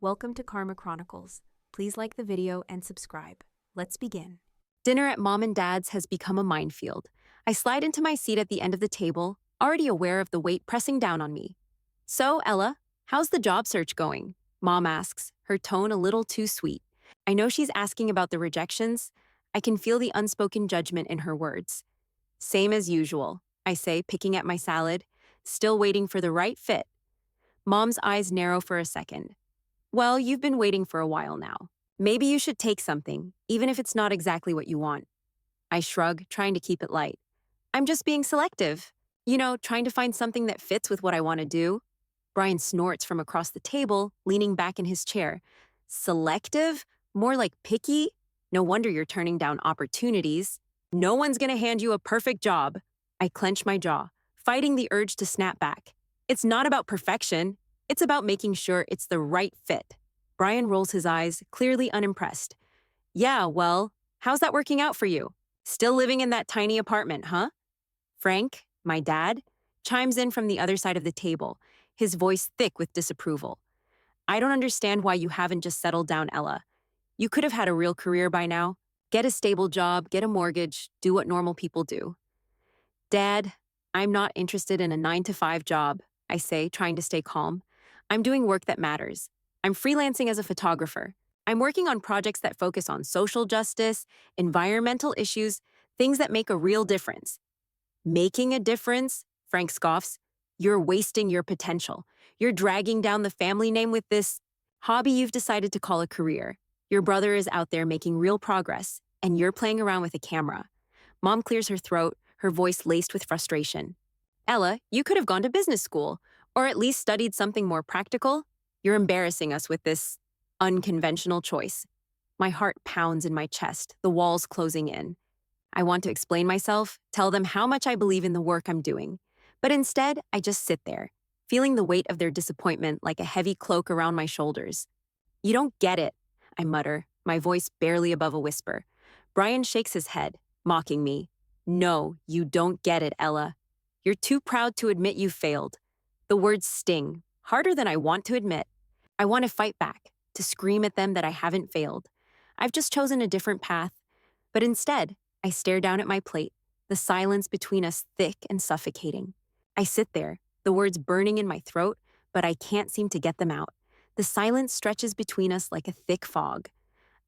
Welcome to Karma Chronicles. Please like the video and subscribe. Let's begin. Dinner at mom and dad's has become a minefield. I slide into my seat at the end of the table, already aware of the weight pressing down on me. So, Ella, how's the job search going? Mom asks, her tone a little too sweet. I know she's asking about the rejections. I can feel the unspoken judgment in her words. Same as usual, I say, picking at my salad, still waiting for the right fit. Mom's eyes narrow for a second. Well, you've been waiting for a while now. Maybe you should take something, even if it's not exactly what you want. I shrug, trying to keep it light. I'm just being selective. Trying to find something that fits with what I want to do. Brian snorts from across the table, leaning back in his chair. Selective? More like picky? No wonder you're turning down opportunities. No one's gonna hand you a perfect job. I clench my jaw, fighting the urge to snap back. It's not about perfection. It's about making sure it's the right fit. Brian rolls his eyes, clearly unimpressed. Yeah, well, how's that working out for you? Still living in that tiny apartment, huh? Frank, my dad, chimes in from the other side of the table, his voice thick with disapproval. I don't understand why you haven't just settled down, Ella. You could have had a real career by now. Get a stable job, get a mortgage, do what normal people do. Dad, I'm not interested in a 9-to-5 job, I say, trying to stay calm. I'm doing work that matters. I'm freelancing as a photographer. I'm working on projects that focus on social justice, environmental issues, things that make a real difference. Making a difference? Frank scoffs. You're wasting your potential. You're dragging down the family name with this hobby you've decided to call a career. Your brother is out there making real progress, and you're playing around with a camera. Mom clears her throat, her voice laced with frustration. Ella, you could have gone to business school, or at least studied something more practical. You're embarrassing us with this unconventional choice. My heart pounds in my chest, the walls closing in. I want to explain myself, tell them how much I believe in the work I'm doing. But instead, I just sit there, feeling the weight of their disappointment like a heavy cloak around my shoulders. You don't get it, I mutter, my voice barely above a whisper. Brian shakes his head, mocking me. No, you don't get it, Ella. You're too proud to admit you failed. The words sting, harder than I want to admit. I want to fight back, to scream at them that I haven't failed. I've just chosen a different path. But instead, I stare down at my plate, the silence between us thick and suffocating. I sit there, the words burning in my throat, but I can't seem to get them out. The silence stretches between us like a thick fog.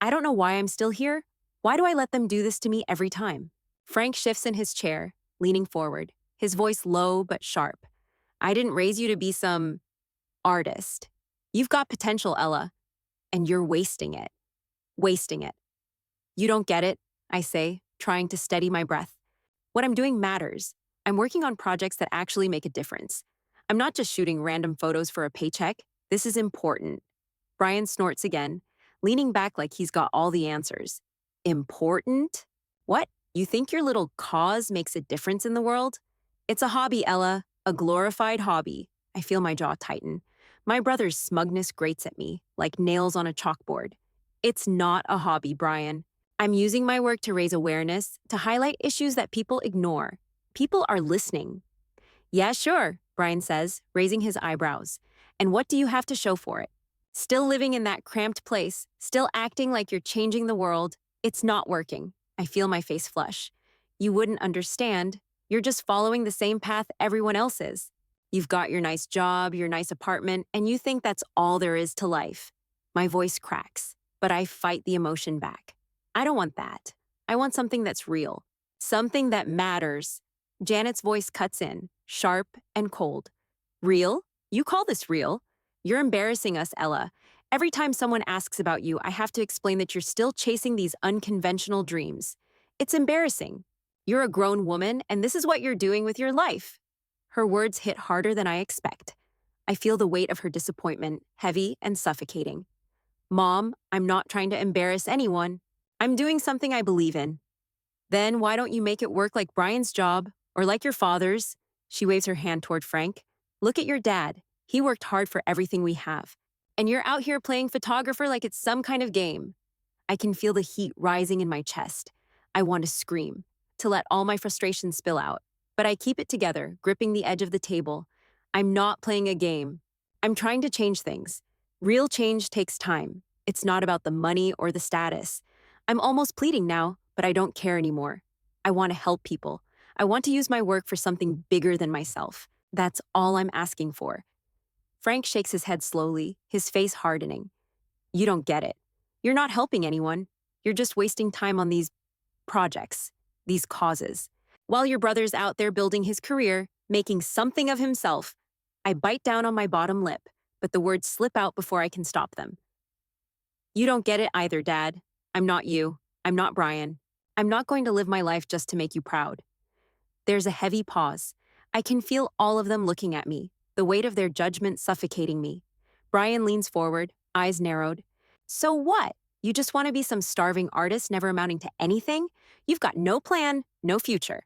I don't know why I'm still here. Why do I let them do this to me every time? Frank shifts in his chair, leaning forward, his voice low but sharp. I didn't raise you to be some artist. You've got potential, Ella, and you're wasting it. Wasting it. You don't get it, I say, trying to steady my breath. What I'm doing matters. I'm working on projects that actually make a difference. I'm not just shooting random photos for a paycheck. This is important. Brian snorts again, leaning back like he's got all the answers. Important? What? You think your little cause makes a difference in the world? It's a hobby, Ella, a glorified hobby. I feel my jaw tighten. My brother's smugness grates at me, like nails on a chalkboard. It's not a hobby, Brian. I'm using my work to raise awareness, to highlight issues that people ignore. People are listening. Yeah, sure, Brian says, raising his eyebrows. And what do you have to show for it? Still living in that cramped place, still acting like you're changing the world. It's not working. I feel my face flush. You wouldn't understand. You're just following the same path everyone else is. You've got your nice job, your nice apartment, and you think that's all there is to life. My voice cracks, but I fight the emotion back. I don't want that. I want something that's real. Something that matters. Janet's voice cuts in, sharp and cold. Real? You call this real? You're embarrassing us, Ella. Every time someone asks about you, I have to explain that you're still chasing these unconventional dreams. It's embarrassing. You're a grown woman, and this is what you're doing with your life. Her words hit harder than I expect. I feel the weight of her disappointment, heavy and suffocating. Mom, I'm not trying to embarrass anyone. I'm doing something I believe in. Then why don't you make it work like Brian's job, or like your father's? She waves her hand toward Frank. Look at your dad. He worked hard for everything we have. And you're out here playing photographer like it's some kind of game. I can feel the heat rising in my chest. I want to scream, to let all my frustration spill out. But I keep it together, gripping the edge of the table. I'm not playing a game. I'm trying to change things. Real change takes time. It's not about the money or the status. I'm almost pleading now, but I don't care anymore. I want to help people. I want to use my work for something bigger than myself. That's all I'm asking for. Frank shakes his head slowly, his face hardening. You don't get it. You're not helping anyone. You're just wasting time on these projects, these causes. While your brother's out there building his career, making something of himself, I bite down on my bottom lip, but the words slip out before I can stop them. You don't get it either, Dad. I'm not you. I'm not Brian. I'm not going to live my life just to make you proud. There's a heavy pause. I can feel all of them looking at me, the weight of their judgment suffocating me. Brian leans forward, eyes narrowed. So what? You just want to be some starving artist never amounting to anything? You've got no plan, no future.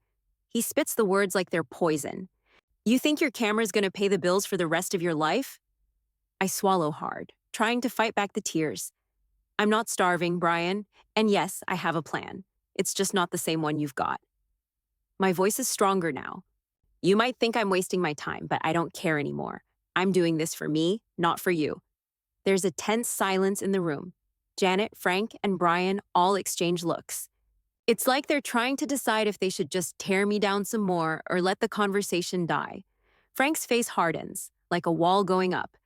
He spits the words like they're poison. You think your camera's going to pay the bills for the rest of your life? I swallow hard, trying to fight back the tears. I'm not starving, Brian, and yes, I have a plan. It's just not the same one you've got. My voice is stronger now. You might think I'm wasting my time, but I don't care anymore. I'm doing this for me, not for you. There's a tense silence in the room. Janet, Frank, and Brian all exchange looks. It's like they're trying to decide if they should just tear me down some more or let the conversation die. Frank's face hardens, like a wall going up.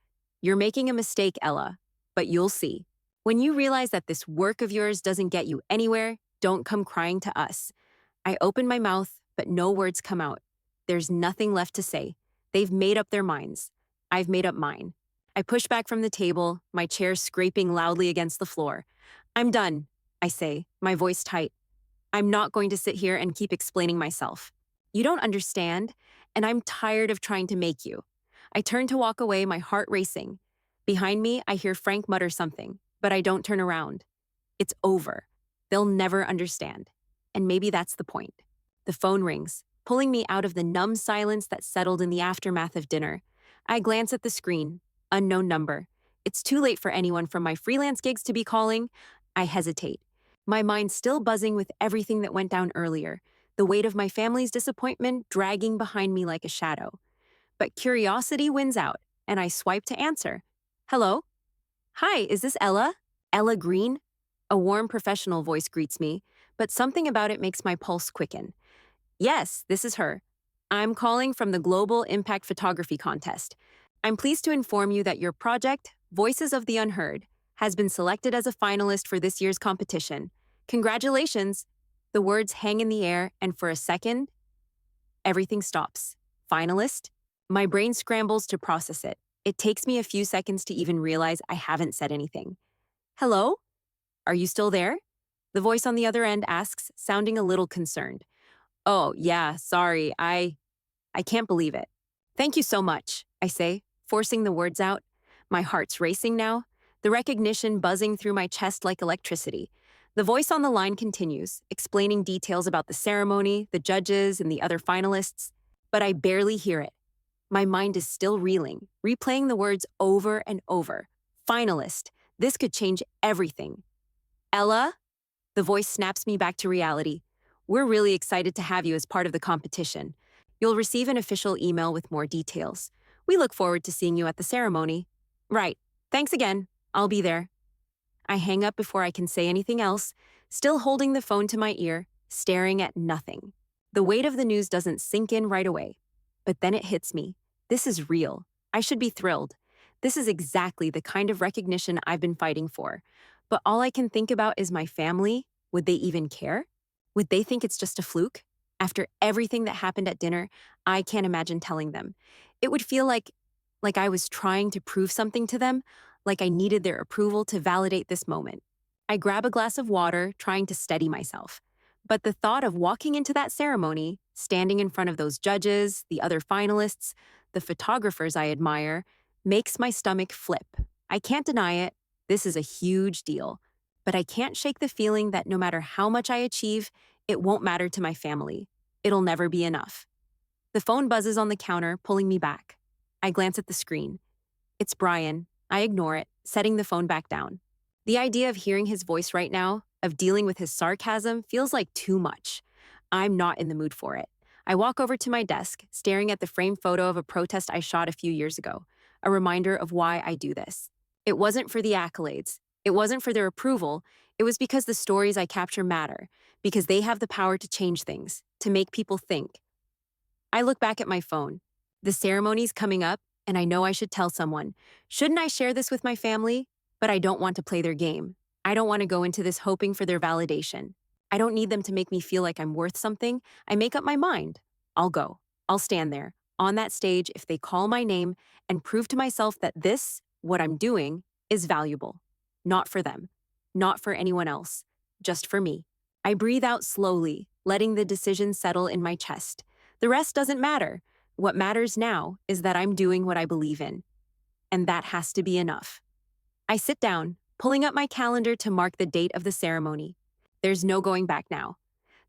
You're making a mistake, Ella, but you'll see. When you realize that this work of yours doesn't get you anywhere, don't come crying to us. I open my mouth, but no words come out. There's nothing left to say. They've made up their minds. I've made up mine. I push back from the table, my chair scraping loudly against the floor. I'm done, I say, my voice tight. I'm not going to sit here and keep explaining myself. You don't understand, and I'm tired of trying to make you. I turn to walk away, my heart racing. Behind me, I hear Frank mutter something, but I don't turn around. It's over. They'll never understand. And maybe that's the point. The phone rings, pulling me out of the numb silence that settled in the aftermath of dinner. I glance at the screen. Unknown number. It's too late for anyone from my freelance gigs to be calling. I hesitate. My mind still buzzing with everything that went down earlier, the weight of my family's disappointment dragging behind me like a shadow. But curiosity wins out, and I swipe to answer. Hello? Hi, is this Ella? Ella Green? A warm professional voice greets me, but something about it makes my pulse quicken. Yes, this is her. I'm calling from the Global Impact Photography Contest. I'm pleased to inform you that your project, Voices of the Unheard, has been selected as a finalist for this year's competition. Congratulations! The words hang in the air, and for a second, everything stops. Finalist? My brain scrambles to process it. It takes me a few seconds to even realize I haven't said anything. Hello? Are you still there? The voice on the other end asks, sounding a little concerned. Oh, yeah, sorry, I can't believe it. Thank you so much, I say, forcing the words out. My heart's racing now, the recognition buzzing through my chest like electricity. The voice on the line continues, explaining details about the ceremony, the judges, and the other finalists, but I barely hear it. My mind is still reeling, replaying the words over and over. Finalist, this could change everything. Ella? The voice snaps me back to reality. We're really excited to have you as part of the competition. You'll receive an official email with more details. We look forward to seeing you at the ceremony. Right. Thanks again. I'll be there. I hang up before I can say anything else, still holding the phone to my ear, staring at nothing. The weight of the news doesn't sink in right away. But then it hits me. This is real. I should be thrilled. This is exactly the kind of recognition I've been fighting for. But all I can think about is my family. Would they even care? Would they think it's just a fluke? After everything that happened at dinner, I can't imagine telling them. It would feel like I was trying to prove something to them, like I needed their approval to validate this moment. I grab a glass of water, trying to steady myself. But the thought of walking into that ceremony, standing in front of those judges, the other finalists, the photographers I admire, makes my stomach flip. I can't deny it. This is a huge deal. But I can't shake the feeling that no matter how much I achieve, it won't matter to my family. It'll never be enough. The phone buzzes on the counter, pulling me back. I glance at the screen. It's Brian. I ignore it, setting the phone back down. The idea of hearing his voice right now, of dealing with his sarcasm, feels like too much. I'm not in the mood for it. I walk over to my desk, staring at the framed photo of a protest I shot a few years ago, a reminder of why I do this. It wasn't for the accolades. It wasn't for their approval. It was because the stories I capture matter, because they have the power to change things, to make people think. I look back at my phone. The ceremony's coming up, and I know I should tell someone. Shouldn't I share this with my family? But I don't want to play their game. I don't want to go into this hoping for their validation. I don't need them to make me feel like I'm worth something. I make up my mind. I'll go. I'll stand there, on that stage, if they call my name, and prove to myself that this, what I'm doing, is valuable. Not for them. Not for anyone else. Just for me. I breathe out slowly, letting the decision settle in my chest. The rest doesn't matter. What matters now is that I'm doing what I believe in. And that has to be enough. I sit down, pulling up my calendar to mark the date of the ceremony. There's no going back now.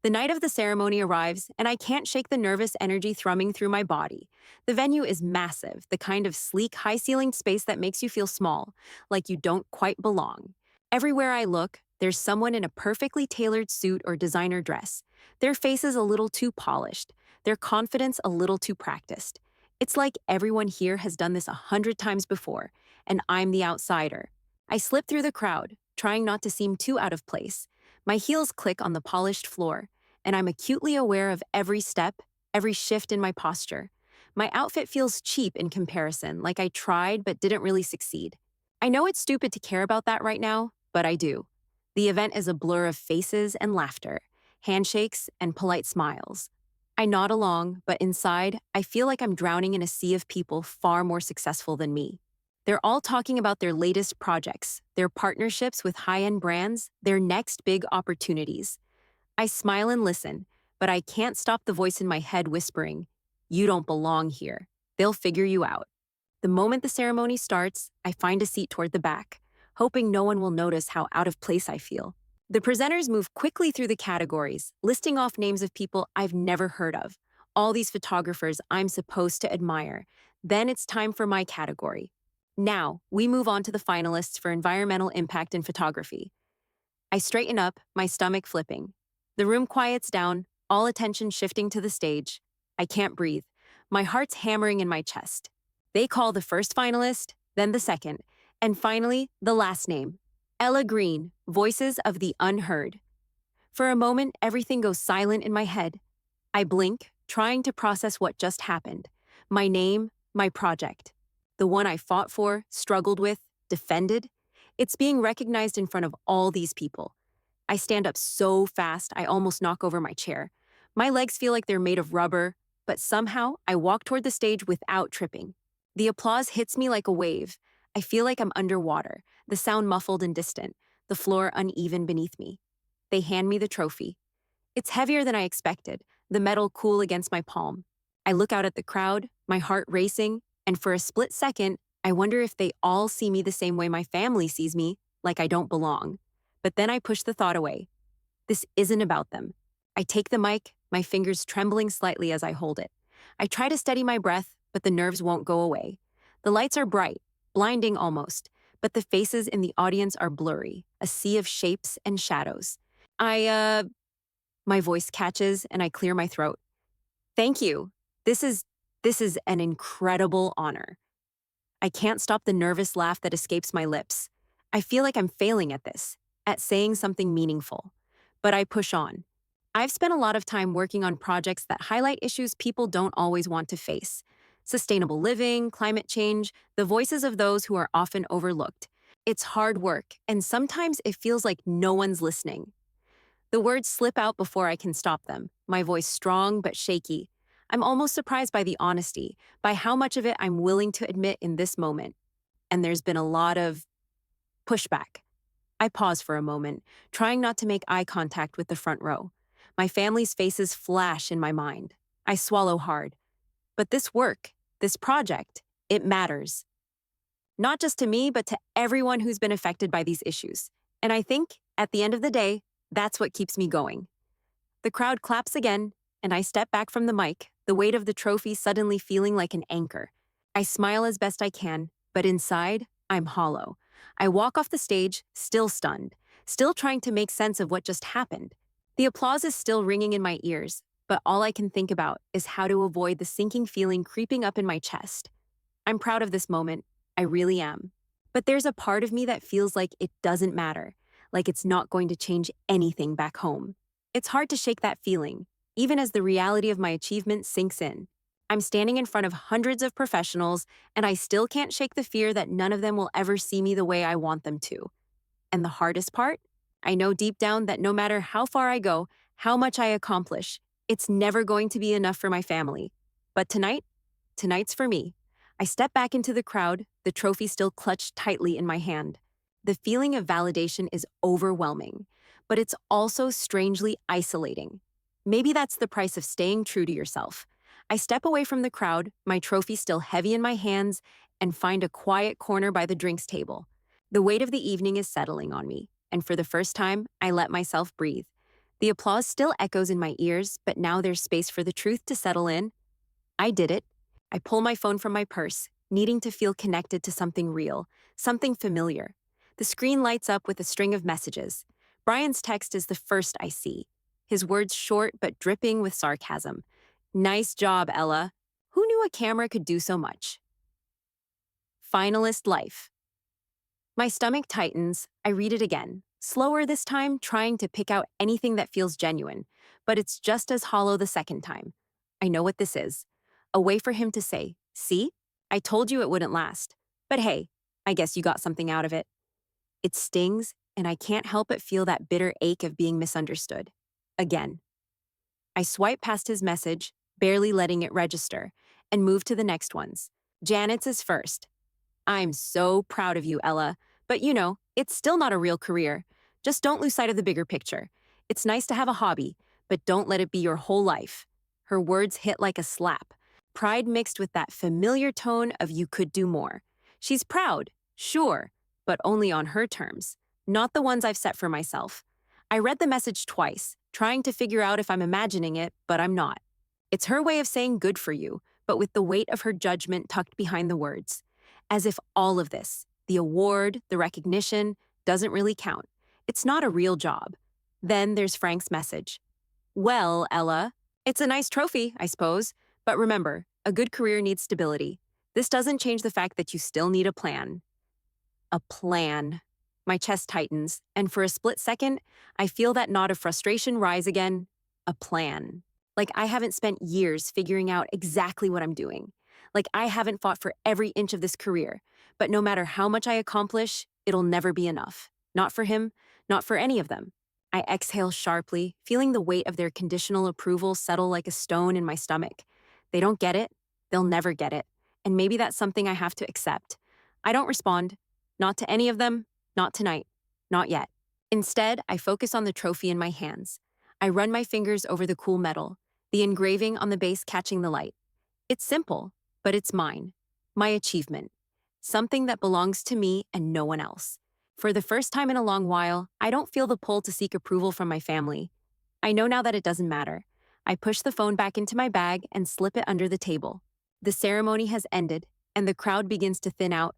The night of the ceremony arrives, and I can't shake the nervous energy thrumming through my body. The venue is massive, the kind of sleek, high-ceilinged space that makes you feel small, like you don't quite belong. Everywhere I look, there's someone in a perfectly tailored suit or designer dress. Their faces a little too polished, their confidence a little too practiced. It's like everyone here has done this 100 times before, and I'm the outsider. I slip through the crowd, trying not to seem too out of place. My heels click on the polished floor, and I'm acutely aware of every step, every shift in my posture. My outfit feels cheap in comparison, like I tried but didn't really succeed. I know it's stupid to care about that right now, but I do. The event is a blur of faces and laughter, handshakes and polite smiles. I nod along, but inside, I feel like I'm drowning in a sea of people far more successful than me. They're all talking about their latest projects, their partnerships with high-end brands, their next big opportunities. I smile and listen, but I can't stop the voice in my head whispering, "You don't belong here. They'll figure you out." The moment the ceremony starts, I find a seat toward the back, hoping no one will notice how out of place I feel. The presenters move quickly through the categories, listing off names of people I've never heard of, all these photographers I'm supposed to admire. Then it's time for my category. Now, we move on to the finalists for environmental impact in photography. I straighten up, my stomach flipping. The room quiets down, all attention shifting to the stage. I can't breathe. My heart's hammering in my chest. They call the first finalist, then the second, and finally, the last name. Ella Green, Voices of the Unheard. For a moment, everything goes silent in my head. I blink, trying to process what just happened. My name, my project. The one I fought for, struggled with, defended. It's being recognized in front of all these people. I stand up so fast, I almost knock over my chair. My legs feel like they're made of rubber, but somehow I walk toward the stage without tripping. The applause hits me like a wave. I feel like I'm underwater, the sound muffled and distant, the floor uneven beneath me. They hand me the trophy. It's heavier than I expected, the metal cool against my palm. I look out at the crowd, my heart racing, and for a split second, I wonder if they all see me the same way my family sees me, like I don't belong. But then I push the thought away. This isn't about them. I take the mic, my fingers trembling slightly as I hold it. I try to steady my breath, but the nerves won't go away. The lights are bright, blinding almost, but the faces in the audience are blurry, a sea of shapes and shadows. My voice catches and I clear my throat. Thank you. This is an incredible honor. I can't stop the nervous laugh that escapes my lips. I feel like I'm failing at this, at saying something meaningful. But I push on. I've spent a lot of time working on projects that highlight issues people don't always want to face. Sustainable living, climate change, the voices of those who are often overlooked. It's hard work, and sometimes it feels like no one's listening. The words slip out before I can stop them, my voice strong but shaky. I'm almost surprised by the honesty, by how much of it I'm willing to admit in this moment. And there's been a lot of pushback. I pause for a moment, trying not to make eye contact with the front row. My family's faces flash in my mind. I swallow hard. But this work, this project, it matters. Not just to me, but to everyone who's been affected by these issues. And I think, at the end of the day, that's what keeps me going. The crowd claps again, and I step back from the mic, the weight of the trophy suddenly feeling like an anchor. I smile as best I can, but inside, I'm hollow. I walk off the stage, still stunned, still trying to make sense of what just happened. The applause is still ringing in my ears, but all I can think about is how to avoid the sinking feeling creeping up in my chest. I'm proud of this moment. I really am. But there's a part of me that feels like it doesn't matter, like it's not going to change anything back home. It's hard to shake that feeling, even as the reality of my achievement sinks in. I'm standing in front of hundreds of professionals, and I still can't shake the fear that none of them will ever see me the way I want them to. And the hardest part? I know deep down that no matter how far I go, how much I accomplish, it's never going to be enough for my family. But tonight's for me. I step back into the crowd, the trophy still clutched tightly in my hand. The feeling of validation is overwhelming, but it's also strangely isolating. Maybe that's the price of staying true to yourself. I step away from the crowd, my trophy still heavy in my hands, and find a quiet corner by the drinks table. The weight of the evening is settling on me, and for the first time, I let myself breathe. The applause still echoes in my ears, but now there's space for the truth to settle in. I did it. I pull my phone from my purse, needing to feel connected to something real, something familiar. The screen lights up with a string of messages. Brian's text is the first I see. His words short but dripping with sarcasm. Nice job, Ella. Who knew a camera could do so much? Finalist life. My stomach tightens. I read it again, slower this time, trying to pick out anything that feels genuine, but it's just as hollow the second time. I know what this is. A way for him to say, "See? I told you it wouldn't last. But hey, I guess you got something out of it." It stings, and I can't help but feel that bitter ache of being misunderstood. Again. I swipe past his message, barely letting it register, and move to the next ones. Janet's is first. "I'm so proud of you, Ella. But it's still not a real career. Just don't lose sight of the bigger picture. It's nice to have a hobby, but don't let it be your whole life." Her words hit like a slap. Pride mixed with that familiar tone of "you could do more." She's proud, sure, but only on her terms, not the ones I've set for myself. I read the message twice, trying to figure out if I'm imagining it, but I'm not. It's her way of saying "good for you," but with the weight of her judgment tucked behind the words. As if all of this, the award, the recognition, doesn't really count. It's not a real job. Then there's Frank's message. "Well, Ella, it's a nice trophy, I suppose. But remember, a good career needs stability. This doesn't change the fact that you still need a plan." A plan. My chest tightens, and for a split second, I feel that knot of frustration rise again. A plan. Like I haven't spent years figuring out exactly what I'm doing. Like I haven't fought for every inch of this career. But no matter how much I accomplish, it'll never be enough. Not for him, not for any of them. I exhale sharply, feeling the weight of their conditional approval settle like a stone in my stomach. They don't get it. They'll never get it. And maybe that's something I have to accept. I don't respond. Not to any of them. Not tonight. Not yet. Instead, I focus on the trophy in my hands. I run my fingers over the cool metal, the engraving on the base catching the light. It's simple, but it's mine. My achievement. Something that belongs to me and no one else. For the first time in a long while, I don't feel the pull to seek approval from my family. I know now that it doesn't matter. I push the phone back into my bag and slip it under the table. The ceremony has ended, and the crowd begins to thin out,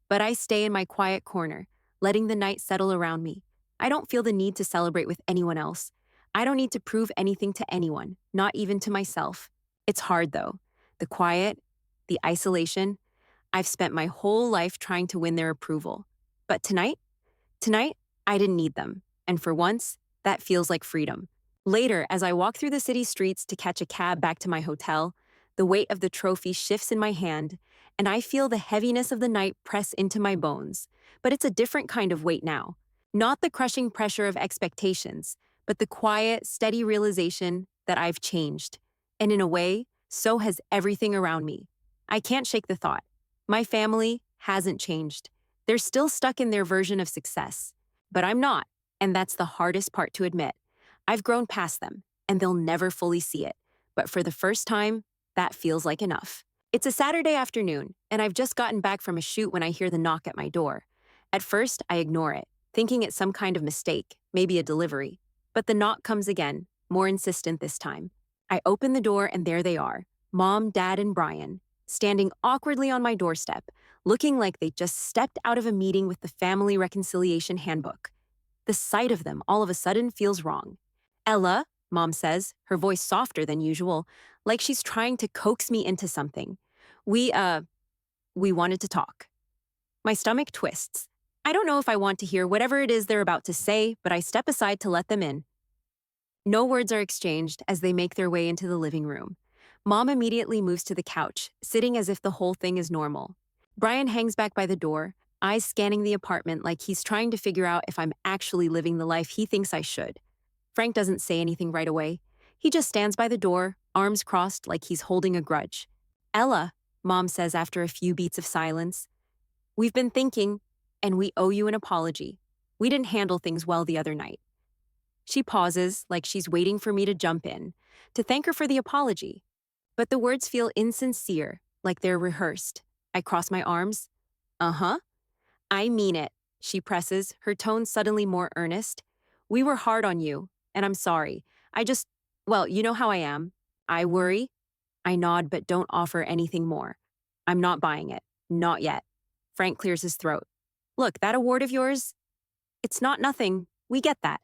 but I stay in my quiet corner, letting the night settle around me. I don't feel the need to celebrate with anyone else. I don't need to prove anything to anyone, not even to myself. It's hard, though. The quiet, the isolation. I've spent my whole life trying to win their approval. But tonight, I didn't need them. And for once, that feels like freedom. Later, as I walk through the city streets to catch a cab back to my hotel, the weight of the trophy shifts in my hand, and I feel the heaviness of the night press into my bones. But it's a different kind of weight now. Not the crushing pressure of expectations, but the quiet, steady realization that I've changed. And in a way, so has everything around me. I can't shake the thought. My family hasn't changed. They're still stuck in their version of success. But I'm not, and that's the hardest part to admit. I've grown past them, and they'll never fully see it. But for the first time, that feels like enough. It's a Saturday afternoon, and I've just gotten back from a shoot when I hear the knock at my door. At first, I ignore it, thinking it's some kind of mistake, maybe a delivery. But the knock comes again, more insistent this time. I open the door, and there they are, Mom, Dad, and Brian, standing awkwardly on my doorstep, looking like they just stepped out of a meeting with the Family Reconciliation Handbook. The sight of them all of a sudden feels wrong. "Ella," Mom says, her voice softer than usual, like she's trying to coax me into something. We wanted to talk." My stomach twists. I don't know if I want to hear whatever it is they're about to say, but I step aside to let them in. No words are exchanged as they make their way into the living room. Mom immediately moves to the couch, sitting as if the whole thing is normal. Brian hangs back by the door, eyes scanning the apartment like he's trying to figure out if I'm actually living the life he thinks I should. Frank doesn't say anything right away. He just stands by the door, arms crossed like he's holding a grudge. Ella, Mom says after a few beats of silence, we've been thinking, and we owe you an apology. We didn't handle things well the other night. She pauses, like she's waiting for me to jump in, to thank her for the apology. But the words feel insincere, like they're rehearsed. I cross my arms. Uh-huh. I mean it, she presses, her tone suddenly more earnest. We were hard on you, and I'm sorry. Well, you know how I am. I worry. I nod but don't offer anything more. I'm not buying it. Not yet. Frank clears his throat. Look, that award of yours, it's not nothing. We get that.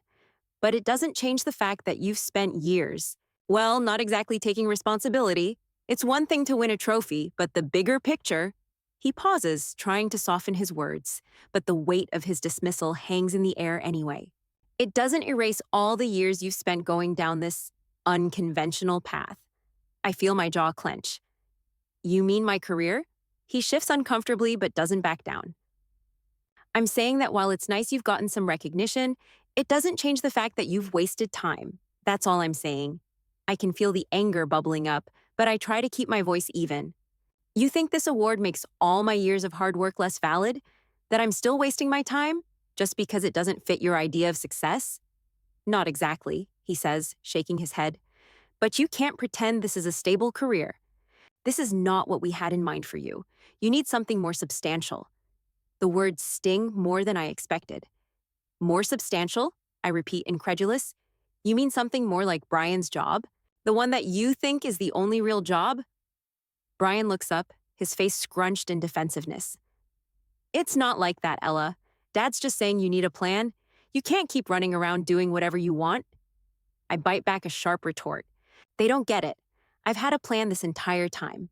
But it doesn't change the fact that you've spent years, well, not exactly taking responsibility. It's one thing to win a trophy, but the bigger picture. He pauses, trying to soften his words, but the weight of his dismissal hangs in the air anyway. It doesn't erase all the years you've spent going down this unconventional path. I feel my jaw clench. You mean my career? He shifts uncomfortably but doesn't back down. I'm saying that while it's nice you've gotten some recognition, it doesn't change the fact that you've wasted time. That's all I'm saying. I can feel the anger bubbling up, but I try to keep my voice even. You think this award makes all my years of hard work less valid? That I'm still wasting my time? Just because it doesn't fit your idea of success? Not exactly, he says, shaking his head. But you can't pretend this is a stable career. This is not what we had in mind for you. You need something more substantial. The words sting more than I expected. More substantial? I repeat, incredulous. You mean something more like Brian's job? The one that you think is the only real job? Brian looks up, his face scrunched in defensiveness. It's not like that, Ella. Dad's just saying you need a plan. You can't keep running around doing whatever you want. I bite back a sharp retort. They don't get it. I've had a plan this entire time.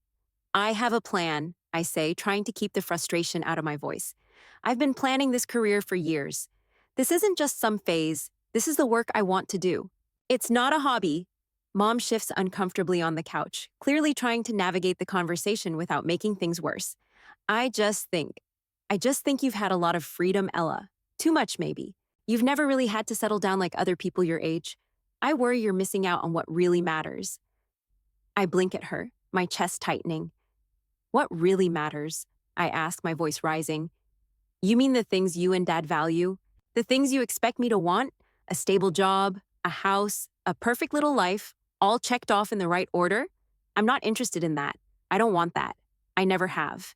I have a plan, I say, trying to keep the frustration out of my voice. I've been planning this career for years. This isn't just some phase. This is the work I want to do. It's not a hobby. Mom shifts uncomfortably on the couch, clearly trying to navigate the conversation without making things worse. I just think you've had a lot of freedom, Ella. Too much, maybe. You've never really had to settle down like other people your age. I worry you're missing out on what really matters. I blink at her, my chest tightening. What really matters? I ask, my voice rising. You mean the things you and Dad value? The things you expect me to want? A stable job, a house, a perfect little life, all checked off in the right order? I'm not interested in that. I don't want that. I never have.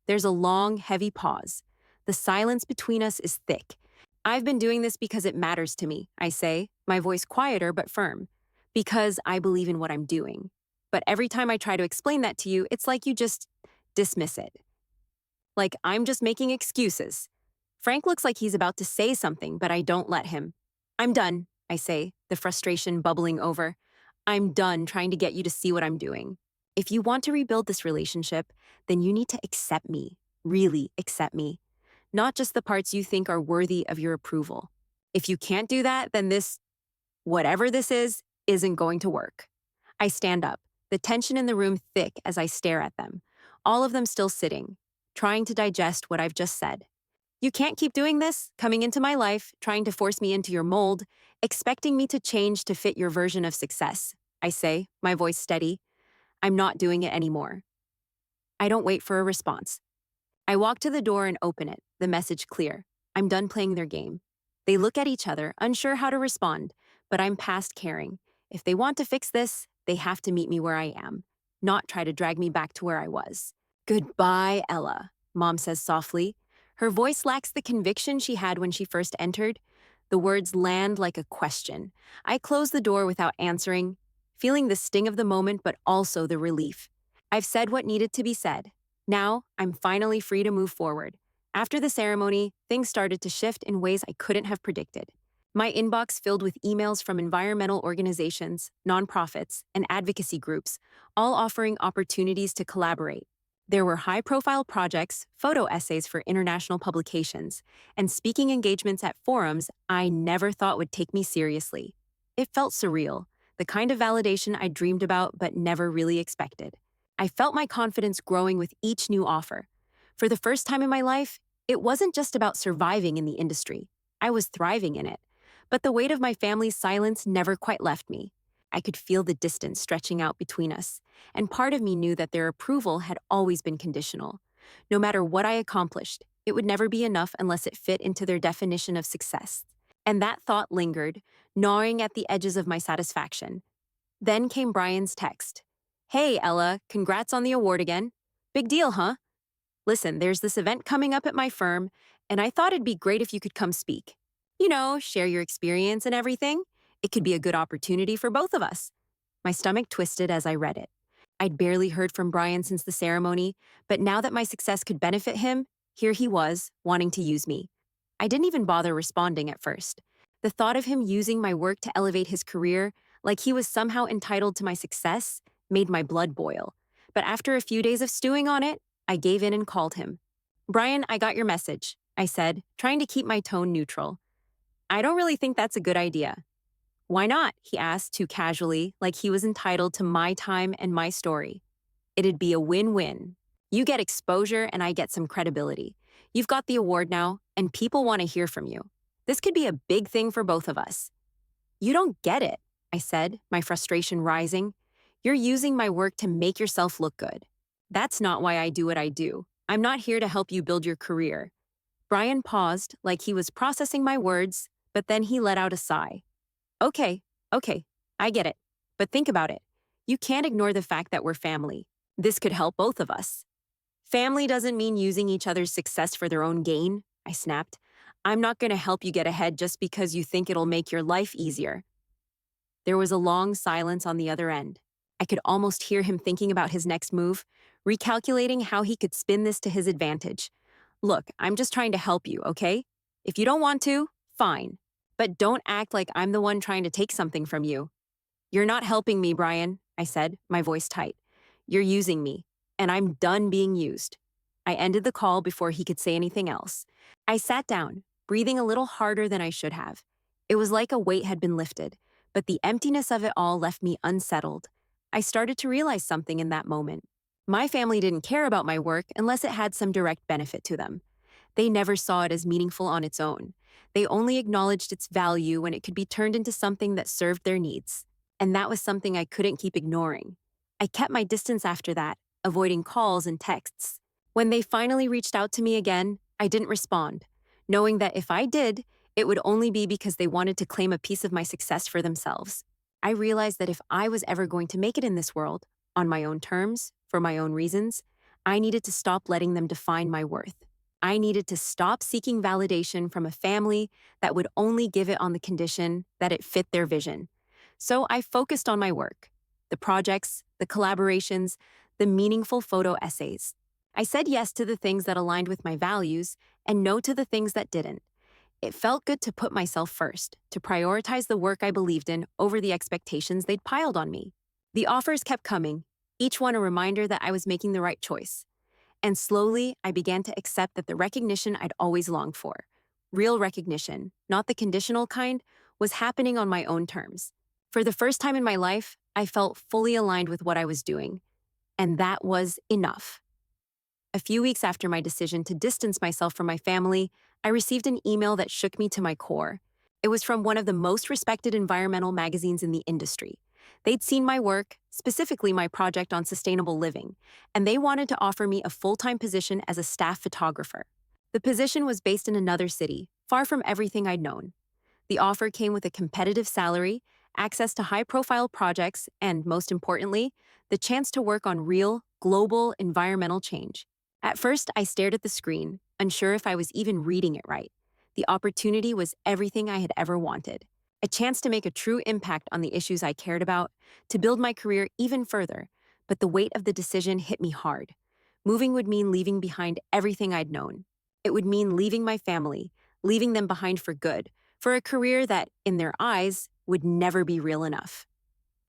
There's a long, heavy pause. The silence between us is thick. I've been doing this because it matters to me, I say, my voice quieter but firm. Because I believe in what I'm doing. But every time I try to explain that to you, it's like you just dismiss it. Like I'm just making excuses. Frank looks like he's about to say something, but I don't let him. I'm done, I say, the frustration bubbling over. I'm done trying to get you to see what I'm doing. If you want to rebuild this relationship, then you need to accept me, really accept me, not just the parts you think are worthy of your approval. If you can't do that, then whatever this is, isn't going to work. I stand up, the tension in the room thick as I stare at them, all of them still sitting, trying to digest what I've just said. You can't keep doing this, coming into my life, trying to force me into your mold, expecting me to change to fit your version of success, I say, my voice steady. I'm not doing it anymore. I don't wait for a response. I walk to the door and open it, the message clear. I'm done playing their game. They look at each other, unsure how to respond, but I'm past caring. If they want to fix this, they have to meet me where I am, not try to drag me back to where I was. Goodbye, Ella, Mom says softly. Her voice lacks the conviction she had when she first entered. The words land like a question. I close the door without answering, feeling the sting of the moment but also the relief. I've said what needed to be said. Now, I'm finally free to move forward. After the ceremony, things started to shift in ways I couldn't have predicted. My inbox filled with emails from environmental organizations, nonprofits, and advocacy groups, all offering opportunities to collaborate. There were high-profile projects, photo essays for international publications, and speaking engagements at forums I never thought would take me seriously. It felt surreal, the kind of validation I dreamed about but never really expected. I felt my confidence growing with each new offer. For the first time in my life, it wasn't just about surviving in the industry. I was thriving in it. But the weight of my family's silence never quite left me. I could feel the distance stretching out between us, and part of me knew that their approval had always been conditional. No matter what I accomplished, it would never be enough unless it fit into their definition of success. And that thought lingered, gnawing at the edges of my satisfaction. Then came Brian's text. "Hey, Ella, congrats on the award again. Big deal, huh? Listen, there's this event coming up at my firm, and I thought it'd be great if you could come speak. Share your experience and everything. It could be a good opportunity for both of us." My stomach twisted as I read it. I'd barely heard from Brian since the ceremony, but now that my success could benefit him, here he was, wanting to use me. I didn't even bother responding at first. The thought of him using my work to elevate his career, like he was somehow entitled to my success, made my blood boil. But after a few days of stewing on it, I gave in and called him. "Brian, I got your message," I said, trying to keep my tone neutral. "I don't really think that's a good idea." "Why not?" he asked too casually, like he was entitled to my time and my story. "It'd be a win-win. You get exposure and I get some credibility. You've got the award now, and people want to hear from you. This could be a big thing for both of us." "You don't get it," I said, my frustration rising. "You're using my work to make yourself look good. That's not why I do what I do. I'm not here to help you build your career." Brian paused, like he was processing my words, but then he let out a sigh. Okay, I get it. But think about it. You can't ignore the fact that we're family. This could help both of us." "Family doesn't mean using each other's success for their own gain," I snapped. "I'm not going to help you get ahead just because you think it'll make your life easier." There was a long silence on the other end. I could almost hear him thinking about his next move, recalculating how he could spin this to his advantage. "Look, I'm just trying to help you, okay? If you don't want to, fine. But don't act like I'm the one trying to take something from you." "You're not helping me, Brian," I said, my voice tight. "You're using me, and I'm done being used." I ended the call before he could say anything else. I sat down, breathing a little harder than I should have. It was like a weight had been lifted, but the emptiness of it all left me unsettled. I started to realize something in that moment. My family didn't care about my work unless it had some direct benefit to them. They never saw it as meaningful on its own. They only acknowledged its value when it could be turned into something that served their needs. And that was something I couldn't keep ignoring. I kept my distance after that, avoiding calls and texts. When they finally reached out to me again, I didn't respond, knowing that if I did, it would only be because they wanted to claim a piece of my success for themselves. I realized that if I was ever going to make it in this world, on my own terms, for my own reasons, I needed to stop letting them define my worth. I needed to stop seeking validation from a family that would only give it on the condition that it fit their vision. So I focused on my work, the projects, the collaborations, the meaningful photo essays. I said yes to the things that aligned with my values and no to the things that didn't. It felt good to put myself first, to prioritize the work I believed in over the expectations they'd piled on me. The offers kept coming, each one a reminder that I was making the right choice. And slowly, I began to accept that the recognition I'd always longed for, real recognition, not the conditional kind, was happening on my own terms. For the first time in my life, I felt fully aligned with what I was doing. And that was enough. A few weeks after my decision to distance myself from my family, I received an email that shook me to my core. It was from one of the most respected environmental magazines in the industry. They'd seen my work, specifically my project on sustainable living, and they wanted to offer me a full-time position as a staff photographer. The position was based in another city, far from everything I'd known. The offer came with a competitive salary, access to high-profile projects, and, most importantly, the chance to work on real, global environmental change. At first, I stared at the screen, unsure if I was even reading it right. The opportunity was everything I had ever wanted. A chance to make a true impact on the issues I cared about, to build my career even further, but the weight of the decision hit me hard. Moving would mean leaving behind everything I'd known. It would mean leaving my family, leaving them behind for good, for a career that, in their eyes, would never be real enough.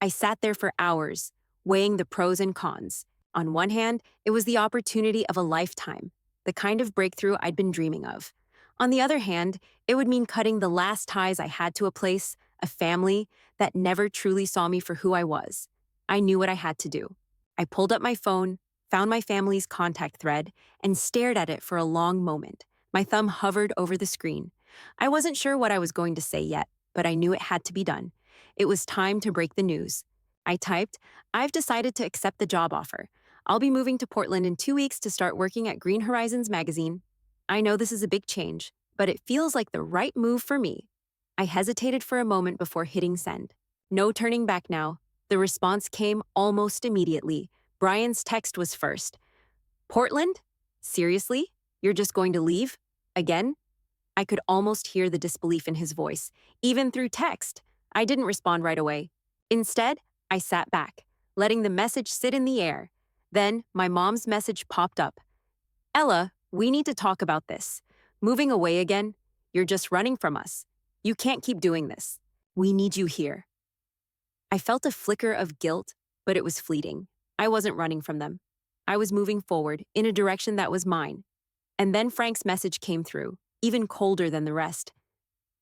I sat there for hours, weighing the pros and cons, On one hand, it was the opportunity of a lifetime, the kind of breakthrough I'd been dreaming of. On the other hand, it would mean cutting the last ties I had to a place, a family, that never truly saw me for who I was. I knew what I had to do. I pulled up my phone, found my family's contact thread, and stared at it for a long moment. My thumb hovered over the screen. I wasn't sure what I was going to say yet, but I knew it had to be done. It was time to break the news. I typed, "I've decided to accept the job offer. I'll be moving to Portland in 2 weeks to start working at Green Horizons magazine. I know this is a big change, but it feels like the right move for me." I hesitated for a moment before hitting send. No turning back now. The response came almost immediately. Brian's text was first. "Portland? Seriously? You're just going to leave? Again?" I could almost hear the disbelief in his voice, even through text. I didn't respond right away. Instead, I sat back, letting the message sit in the air. Then, my mom's message popped up. "Ella, we need to talk about this. Moving away again? You're just running from us. You can't keep doing this. We need you here." I felt a flicker of guilt, but it was fleeting. I wasn't running from them. I was moving forward, in a direction that was mine. And then Frank's message came through, even colder than the rest.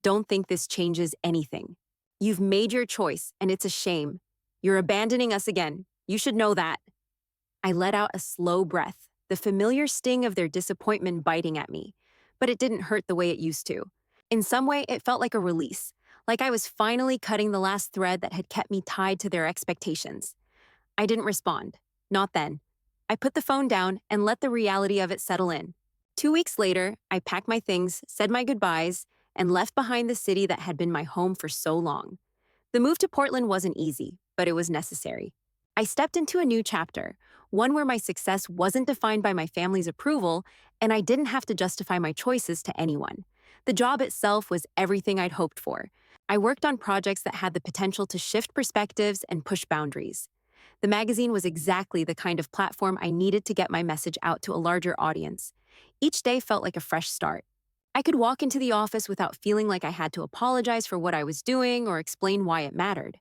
"Don't think this changes anything. You've made your choice, and it's a shame. You're abandoning us again. You should know that." I let out a slow breath, the familiar sting of their disappointment biting at me, but it didn't hurt the way it used to. In some way, it felt like a release, like I was finally cutting the last thread that had kept me tied to their expectations. I didn't respond. Not then. I put the phone down and let the reality of it settle in. 2 weeks later, I packed my things, said my goodbyes, and left behind the city that had been my home for so long. The move to Portland wasn't easy, but it was necessary. I stepped into a new chapter, one where my success wasn't defined by my family's approval, and I didn't have to justify my choices to anyone. The job itself was everything I'd hoped for. I worked on projects that had the potential to shift perspectives and push boundaries. The magazine was exactly the kind of platform I needed to get my message out to a larger audience. Each day felt like a fresh start. I could walk into the office without feeling like I had to apologize for what I was doing or explain why it mattered.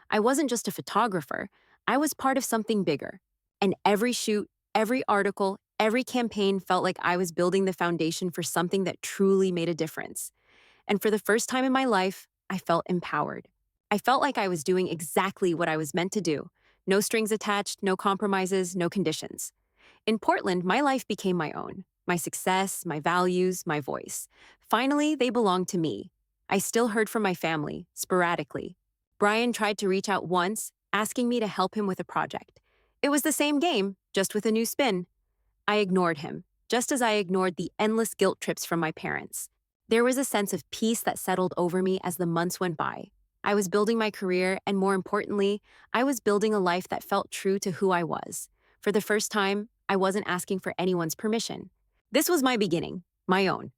I wasn't just a photographer, I was part of something bigger. And every shoot, every article, every campaign felt like I was building the foundation for something that truly made a difference. And for the first time in my life, I felt empowered. I felt like I was doing exactly what I was meant to do. No strings attached, no compromises, no conditions. In Portland, my life became my own. My success, my values, my voice. Finally, they belonged to me. I still heard from my family, sporadically. Brian tried to reach out once, asking me to help him with a project. It was the same game, just with a new spin. I ignored him, just as I ignored the endless guilt trips from my parents. There was a sense of peace that settled over me as the months went by. I was building my career, and more importantly, I was building a life that felt true to who I was. For the first time, I wasn't asking for anyone's permission. This was my beginning, my own.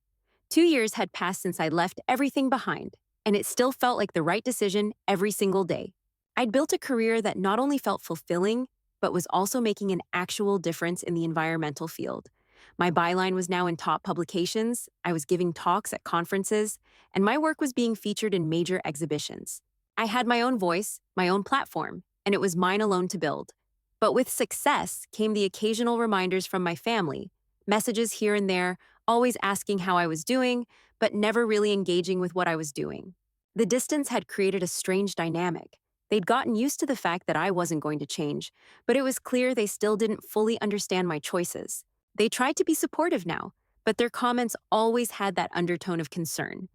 2 years had passed since I left everything behind, and it still felt like the right decision every single day. I'd built a career that not only felt fulfilling, but was also making an actual difference in the environmental field. My byline was now in top publications, I was giving talks at conferences, and my work was being featured in major exhibitions. I had my own voice, my own platform, and it was mine alone to build. But with success came the occasional reminders from my family, messages here and there, always asking how I was doing, but never really engaging with what I was doing. The distance had created a strange dynamic. They'd gotten used to the fact that I wasn't going to change, but it was clear they still didn't fully understand my choices. They tried to be supportive now, but their comments always had that undertone of concern.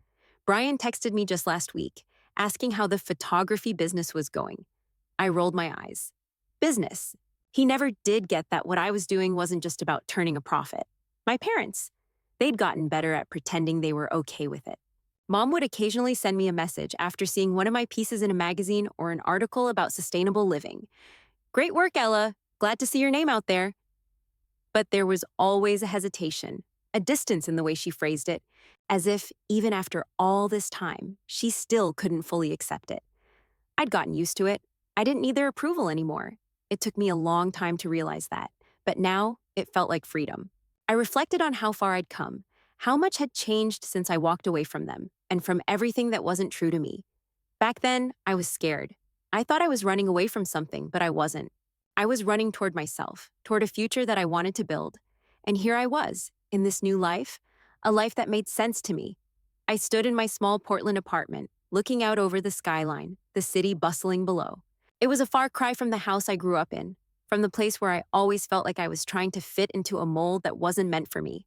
Brian texted me just last week, asking how the photography business was going. I rolled my eyes. Business. He never did get that what I was doing wasn't just about turning a profit. My parents. They'd gotten better at pretending they were okay with it. Mom would occasionally send me a message after seeing one of my pieces in a magazine or an article about sustainable living. "Great work, Ella. Glad to see your name out there." But there was always a hesitation, a distance in the way she phrased it, as if, even after all this time, she still couldn't fully accept it. I'd gotten used to it. I didn't need their approval anymore. It took me a long time to realize that, but now it felt like freedom. I reflected on how far I'd come, how much had changed since I walked away from them, and from everything that wasn't true to me. Back then, I was scared. I thought I was running away from something, but I wasn't. I was running toward myself, toward a future that I wanted to build. And here I was, in this new life, a life that made sense to me. I stood in my small Portland apartment, looking out over the skyline, the city bustling below. It was a far cry from the house I grew up in, from the place where I always felt like I was trying to fit into a mold that wasn't meant for me.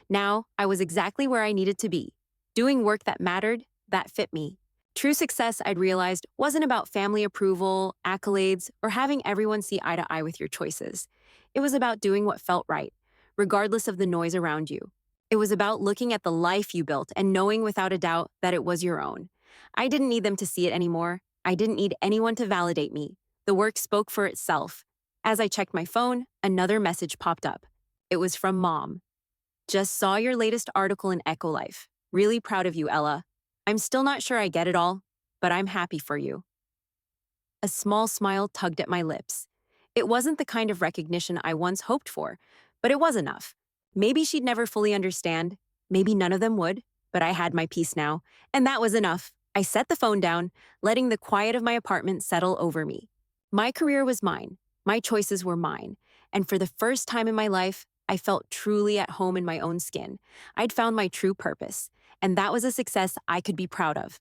Now, I was exactly where I needed to be, doing work that mattered, that fit me. True success, I'd realized, wasn't about family approval, accolades, or having everyone see eye to eye with your choices. It was about doing what felt right, regardless of the noise around you. It was about looking at the life you built and knowing without a doubt that it was your own. I didn't need them to see it anymore. I didn't need anyone to validate me. The work spoke for itself. As I checked my phone, another message popped up. It was from Mom. Just saw your latest article in Echo Life. Really proud of you, Ella. I'm still not sure I get it all, but I'm happy for you. A small smile tugged at my lips. It wasn't the kind of recognition I once hoped for, but it was enough. Maybe she'd never fully understand. Maybe none of them would, but I had my peace now, and that was enough. I set the phone down, letting the quiet of my apartment settle over me. My career was mine. My choices were mine. And for the first time in my life, I felt truly at home in my own skin. I'd found my true purpose, and that was a success I could be proud of.